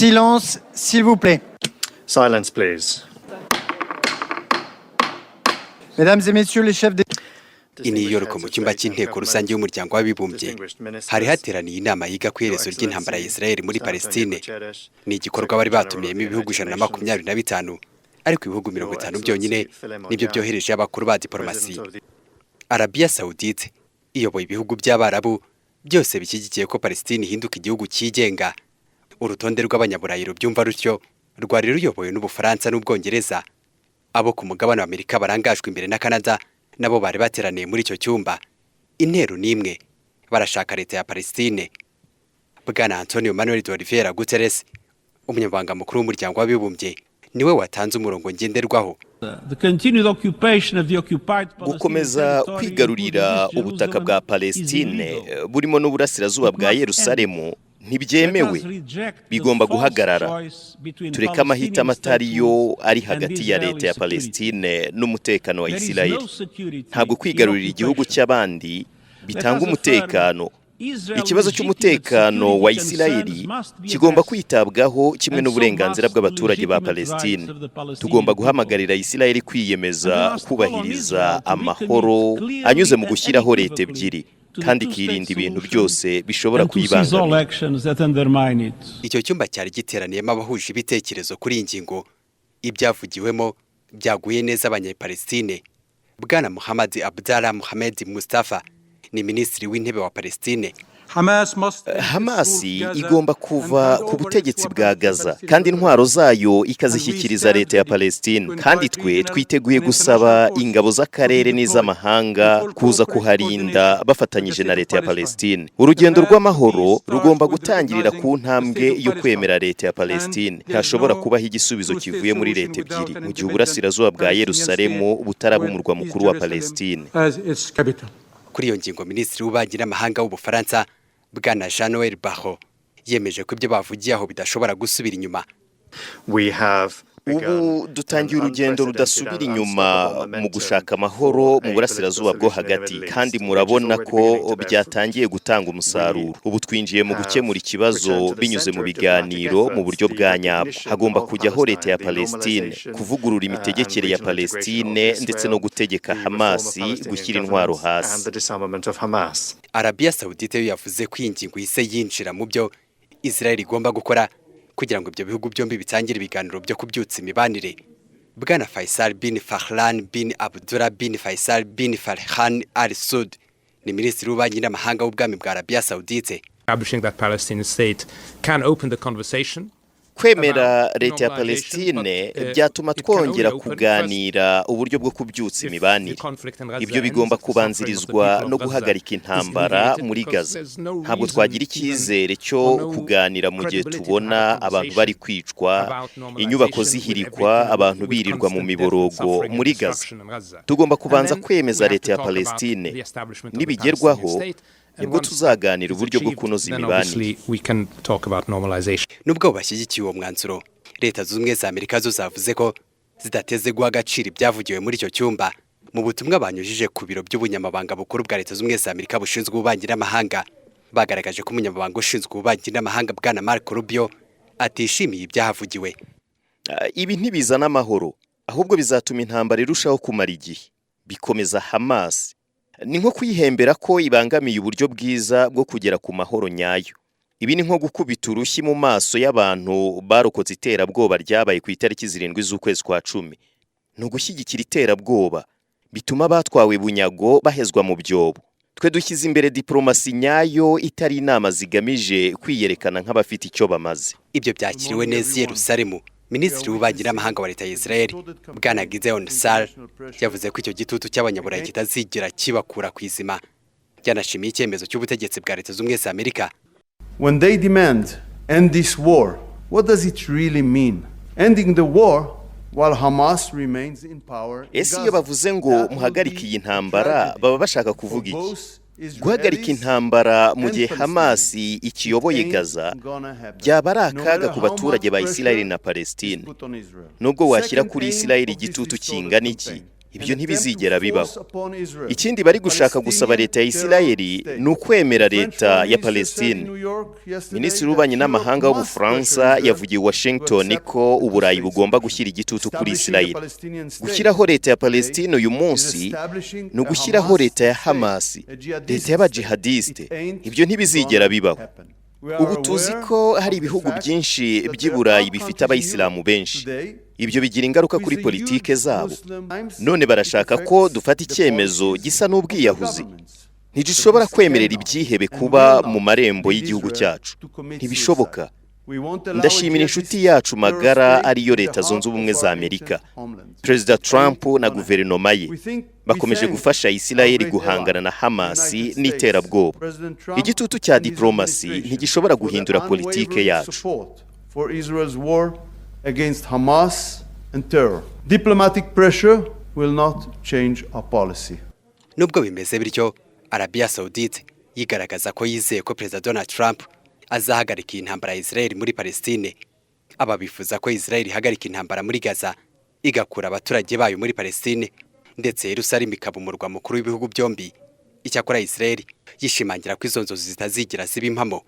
Silence, s'il vous plaît. Silence, please. Mesdames et messieurs les chefs d'État. New York mu cyumba cy'inteko rusange y'umuryango w'abibumbye hari hateraniye inama yiga ku iherezo ry'intambara ya Isiraheli muri Palestine. Ni igikorwa bari batumiyemo ibihugu 125 ariko ibihugu 50 byonyine nibyo byohereje abakuru ba diplomasi. Arabia Saudite iyoboye ibihugu by'Abarabu byose bishyigikiye ko Palestine ihinduka igihugu cyigenga. Urutonde rw'abanyaburayi rubyumva rutyo rwari ruyoboye n'Ubufaransa n'Ubwongereza. Abo ku mugabane wa Amerika barangajwe imbere na Canada nabo bari bateraniye muri icyo cyumba. Intero nimwe barashaka leta ya Palestine. Bwana Antonio Manuel de Oliveira Guterres umunyamabanga mukuru w'umuryango w'abibumbye niwe watanze umurongo ngenderwaho. Gukomeza kwigarurira ubutaka bwa Palestine burimo n'uburasirazuba bwa Yerusalemu ntibyemewe, bigomba guhagarara. Tureka amahitamo atariyo ari hagati ya leta ya Palestine n'umutekano wa Isirayeli. Ntabwo kwigarurira igihugu cy'abandi bitanga umutekano. Ikibazo cy'umutekano wa Isirayeli kigomba kwitabwaho kimwe n'uburenganzira bw'abaturage ba Palestine. Tugomba guhamagarira Isirayeli kwiyemeza kubahiriza amahoro anyuze mu gushyiraho leta ebyiri kandi kirinda ibintu byose bishobora kuyibangamira. Icyo cyumba cyari giteraniyemo abahuje ibitekerezo kuri ingingo. Ibyavugiwemo byaguye neza abanyepalestine. Bwana Muhammad Abdallah Mohamed Mustafa ni minisitiri w'intebe wa Palestine. Hamasi igomba kuva ku butegetsi bwa Gaza kandi intwaro zayo ikazishyikiriza leta ya Palestine, kandi twe twiteguye gusaba ingabo z'akarere n'iz'amahanga kuza kuharinda bafatanyije na leta ya Palestine. Urugendo rw'amahoro rugomba gutangirira ku ntambwe yo kwemera leta ya Palestine. Ntashobora kubaho igisubizo kivuye muri leta ebyiri mu gihe uburasirazuba bwa Yerusalemu butaraba umurwa mukuru wa Palestine. Kuri iyo ngingo minisitiri w'ububanyi n'amahanga w'Ubufaransa Bwana Jean-Noël Barrot yemeje ko ibyo bavugiye aho bidashobora gusubira inyuma. Ubu dutangiye urugendo rudasubira inyuma mu gushaka amahoro mu burasirazuba bwo hagati, kandi murabona ko byatangiye gutanga umusaruro. Ubu twinjiye mu gukemura ikibazo binyuze mu biganiro mu buryo bwa nyabwo. Hagomba kujyaho leta ya Palestine, kuvugurura imitegekere ya Palestine ndetse no gutegeka Hamasi gushyira intwaro hasi. Arabia Saudite yo yavuze ko ingingo yise yinjira mu byo Israel igomba gukora kugira ngo ibyo bihugu byombi bitangire ibiganiro byo kubyutsa imibanire. Bwana Faisal bin Fahlan bin Abdullah bin Faisal bin Farhan Al Saud ni minisitiri w'ububanyi n'amahanga w'ubwami bwa Arabia Saudite. Kwemera leta ya Palestine byatuma twongera kuganira uburyo bwo kubyutsa imibanire. Ibyo bigomba kubanzirizwa no guhagarika intambara muri Gaza. Ntabwo twagira icyizere cyo kuganira mu gihe tubona abantu bari kwicwa, inyubako zihirikwa, abantu birirwa mu miborogo muri Gaza. Tugomba kubanza kwemeza leta ya Palestine. Nibigerwaho nibwo tuzaganira uburyo bwo kunoza imibanire. Nubwo bashyigikiye uwo mwanzuro, leta z'ubumwe za Amerika zo zavuze ko zidateze guha agaciro ibyavugiwe muri icyo cyumba. Mu butumwa banyujije ku biro by'ubunyamabanga bukuru bwa leta z'ubumwe za Amerika bushinzwe ububanyi n'amahanga, bagaragaje ko umunyamabanga ushinzwe ububanyi n'amahanga Bwana Marco Rubio atishimiye ibyahavugiwe. Ibi ntibizana amahoro, ahubwo bizatuma intambara irushaho kumara igihe. Bikomeza Hamas. Ni nko kwihembera ko ibangamiye uburyo bwiza bwo kugera ku mahoro nyayo. Ibi ni nko gukubita urushyi mu maso y'abantu barokotse iterabwoba ryabaye ku itariki 7 z'ukwezi kwa 10. No gushyigikira iterabwoba bituma batwawe bunyago bahezwa mu byobo. Twe dushyize imbere diplomasi nyayo itari inama zigamije kwiyerekana nk'abafite icyo bamaze. Ibyo byakiriwe neza Yerusalemu. Minisitiri w'ububanyi n'amahanga wa leta ya Israel Bwana Gideon Sar yavuze ko icyo gitutu cy'abanyaburayi kitazigira kibakura ku izima. Yanashimiye icyemezo cy'ubutegetsi bwa leta z'ubumwe za Amerika. When they demand end this war, what does it really mean? Ending the war while Hamas remains in power. Ese iyo bavuze ngo muhagarike iyi ntambara baba bashaka kuvuga iki? Guhagarika intambara mu gihe Hamas ikiyoboye Gaza byaba ari akaga ku baturage ba Isirayeli na Palestine. Nubwo washyira kuri Isirayeli igitutu kingana iki, ibyo ntibizigera bibaho. Ikindi bari gushaka gusaba leta ya Isirayeli ni ukwemera leta ya Palestine. Minisitiri w'ububanyi n'amahanga w'Ubufaransa yavugiye i Washington ko Uburayi bugomba gushyira igitutu kuri Isirayeli. Gushyiraho leta ya Palestine uyu munsi ni ugushyiraho leta ya Hamas, leta y'abajihadiste. Ibyo ntibizigera bibaho. Ubu tuzi ko hari ibihugu byinshi by'i Burayi bifite abayisilamu benshi. Ibyo bigira ingaruka kuri politike zabo. None barashaka ko dufata icyemezo gisa n'ubwiyahuzi. Ntidushobora kwemerera ibyihebe kuba mu marembo y'igihugu cyacu. Ntibishoboka. Ndashimira inshuti yacu magara ariyo Leta Zunze Ubumwe za Amerika. Perezida Trump na guverinoma ye bakomeje gufasha Isirayeli guhangana na Hamas n'iterabwoba. Igitutu cya diplomasi ntigishobora guhindura politike yacu. Against Hamas and terror. Diplomatic pressure will not change our policy. Nubwo bimeze bityo, Arabia Saudite yigaragaza ko yizeye ko Perezida Donald Trump azahagarika intambara ya Israel muri Palestine. Aba bifuza ko Israel ihagarika intambara muri Gaza, igakura abaturage bayo muri Palestine, ndetse Yerusalemu ikaba umurwa mukuru w'ibihugu byombi. Icyakora Israel yishimangira ko izo nzozi zitazigira ziba impamo.